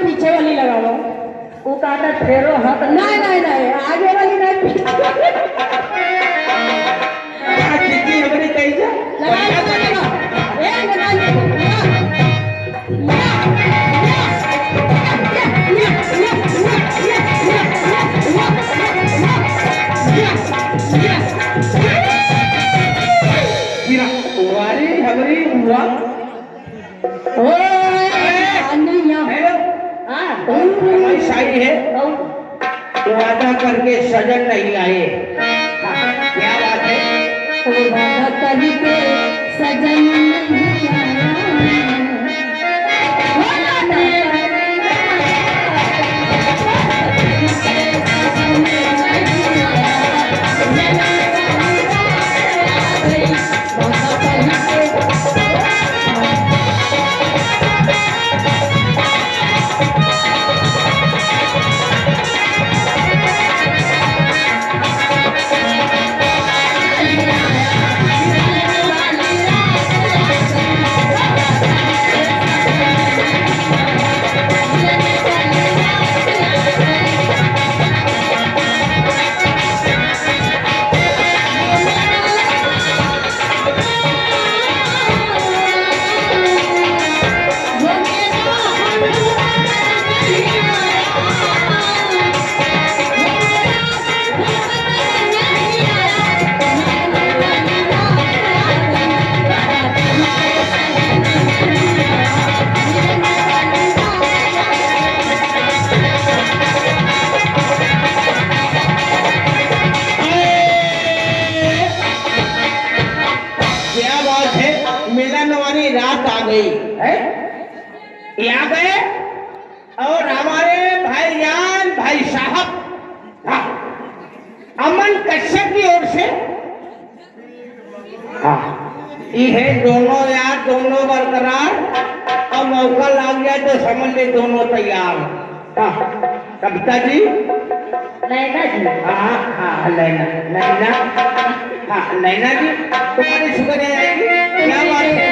पीछे वाली लगा लो। वो कहता फेरो हाथ नहीं नहीं नहीं आगे वाली नहीं पीछे चिट्ठी हमारी कैसे लगा लगा लगा ए लगा वारी हमारी हुआ हमारी शाही है वादा करके सजन नहीं आए। क्या बात है वादा करके सजन नहीं आया। आ गए और हमारे भाईजान भाई साहब अमन कश्यप की ओर से ये दोनों यार दोनों बरकरार और मौका लग गया तो समझ ले दोनों तैयार। कविता जी नैना जी हाँ हाँ नैना नैना हाँ नैना जी तुम्हारी शुक्र है क्या बात है।